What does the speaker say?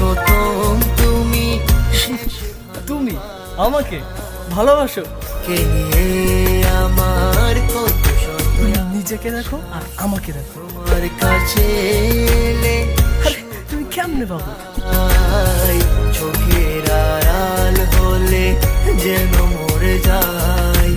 প্রথম তুমি তুমি আমাকে ভালোবাসো? কে নিয়ে আমার কত শত নিজেকে দেখো আর আমাকে দেখো। তোমার কাছে এলে আরে তুমি কেমনে বাবু? চোখের আড়াল হলে যেন মরে যায়।